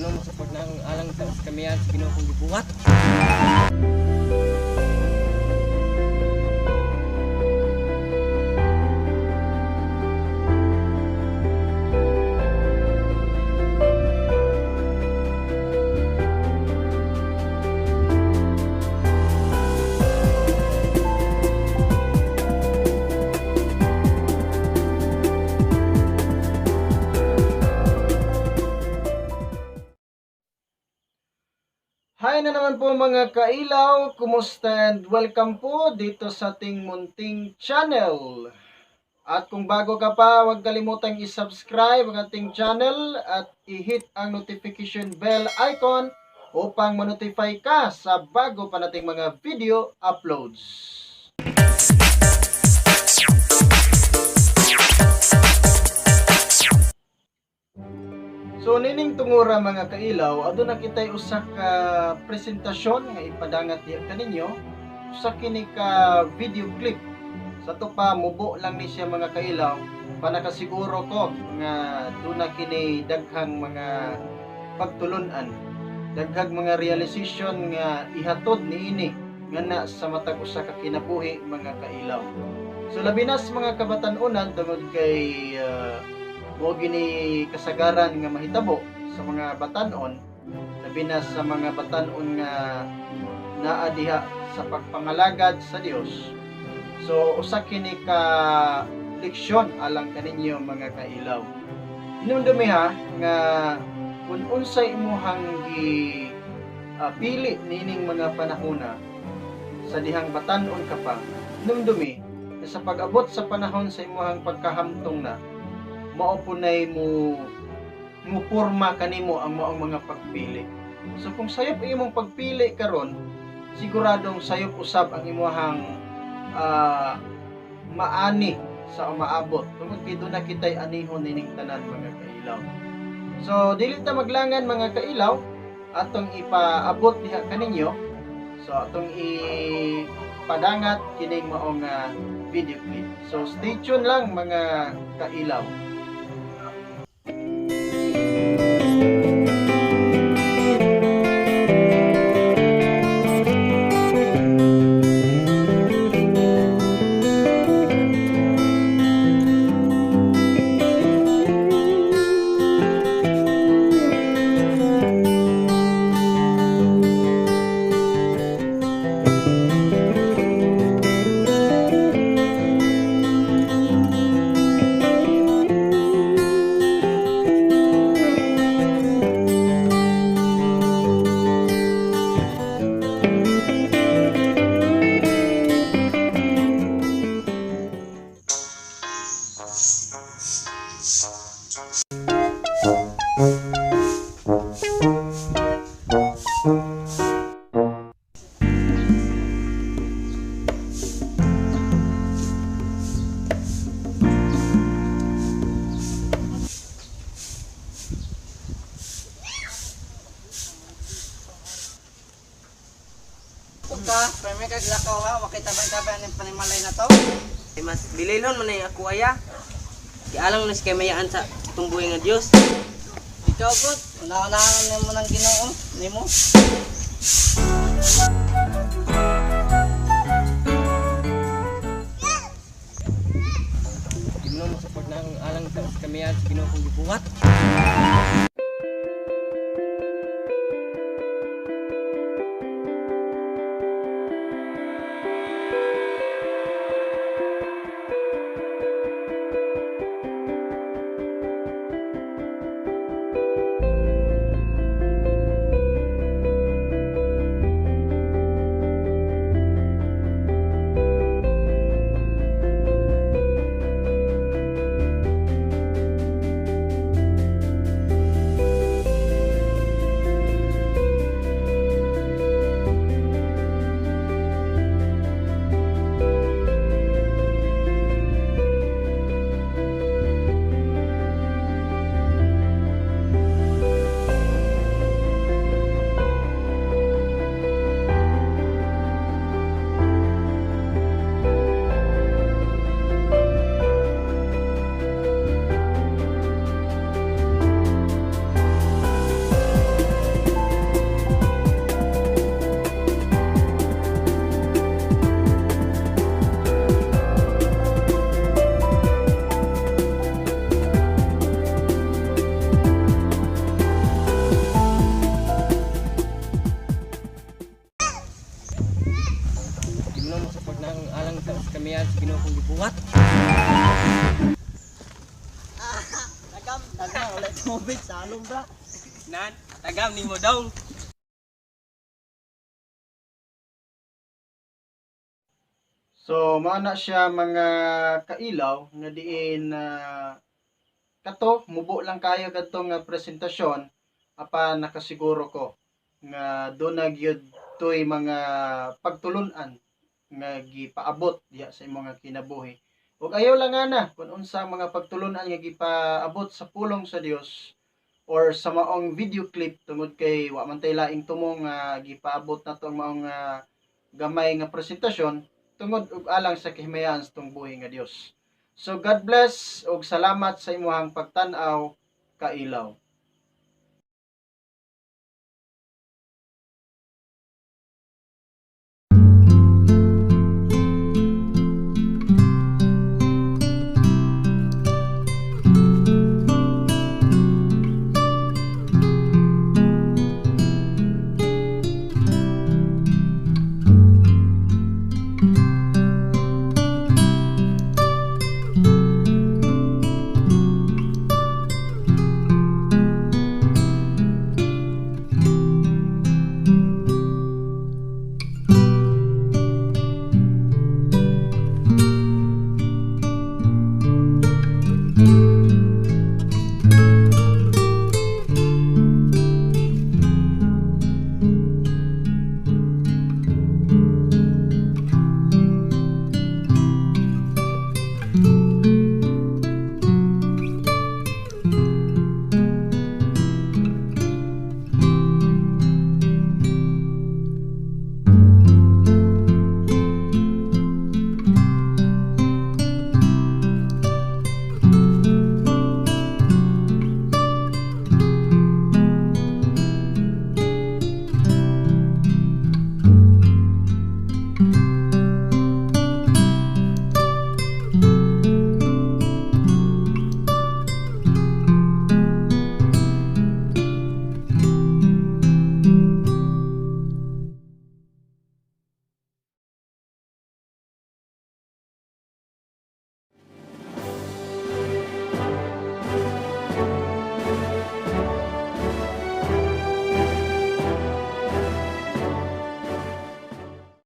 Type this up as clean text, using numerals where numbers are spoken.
Tingnan mo sa pagnaang alang sa kamiyan sa Ginoo kong gibuhat. Hi na naman po mga kailaw, kumusta and welcome po dito sa ating munting channel. At kung bago ka pa, huwag kalimutang i-subscribe ang ating channel at i-hit ang notification bell icon upang ma-notify ka sa bago pa nating mga video uploads. So nining tungura mga kailaw, aduna kitay usa ka presentasyon nga ipadangat diha kaninyo, usa kini ka video clip. Sa to pa mubo lang ni siya mga kailaw, panakasiguro ko nga duna kini daghang mga pagtulun-an, daghang mga realization nga ihatod niini ngana sa matag usa ka kinabuhi mga kailaw. So labi na sa mga kabatan-onan tungod kay mo gini kasagaran nga mahitabo sa mga batanon, labi na sa mga batanon nga naa diha sa pagpangalagad sa Dios. So usa kini ka leksyon alang kaninyo mga kailaw. Hinumdumi ha nga kung unsay imuhang pili nining mga panahona sa dihang batanon ka pa, hinumdumi na sa pag-abot sa panahon sa imuhang pagkahamtong na mao punay mo porma kanimo ang maong mga pagpili. So kung sayop imong pagpili karon, siguradong sayop usab ang imong maani sa umaabot. Tungod kay na kitay anihon nining tanan mga kailaw. So dili ta maglangan mga kailaw, atong ipaabot diha kaninyo. So atong ipadangat kining maong video clip. So stay tuned lang mga kailaw. May kaglakaw ha, makita-bay ng panimalay na to. Mas bililon man ay ako aya. Kialang nas kay mayaan sa tumbuhay nga Dios. Ikaw good, una-unahan mo ng Ginoo nimo. Tingnan mo sa pagnaang alang sa kamiyan sa Ginoo kong gibuhat. Tubig sa along bra. Nan, tagam ni mo dong. So maana siya mga kailaw nga diin kato mubo lang kayo kadtong nga presentasyon apan nakasiguro ko nga doon na gyud toy mga pagtulunan nga gipaabot diha sa imong nga kinabuhi. Ug ayaw lang ana kun unsa mga pagtulunan nga gipaabot sa pulong sa Dios or sa maong video clip tungod kay wa man tay laing tumong nga gipaabot nato ang maong gamay nga presentasyon tungod ug alang sa kahimayan sa tong buhi nga Dios. So God bless ug salamat sa imong pagtan-aw kailaw.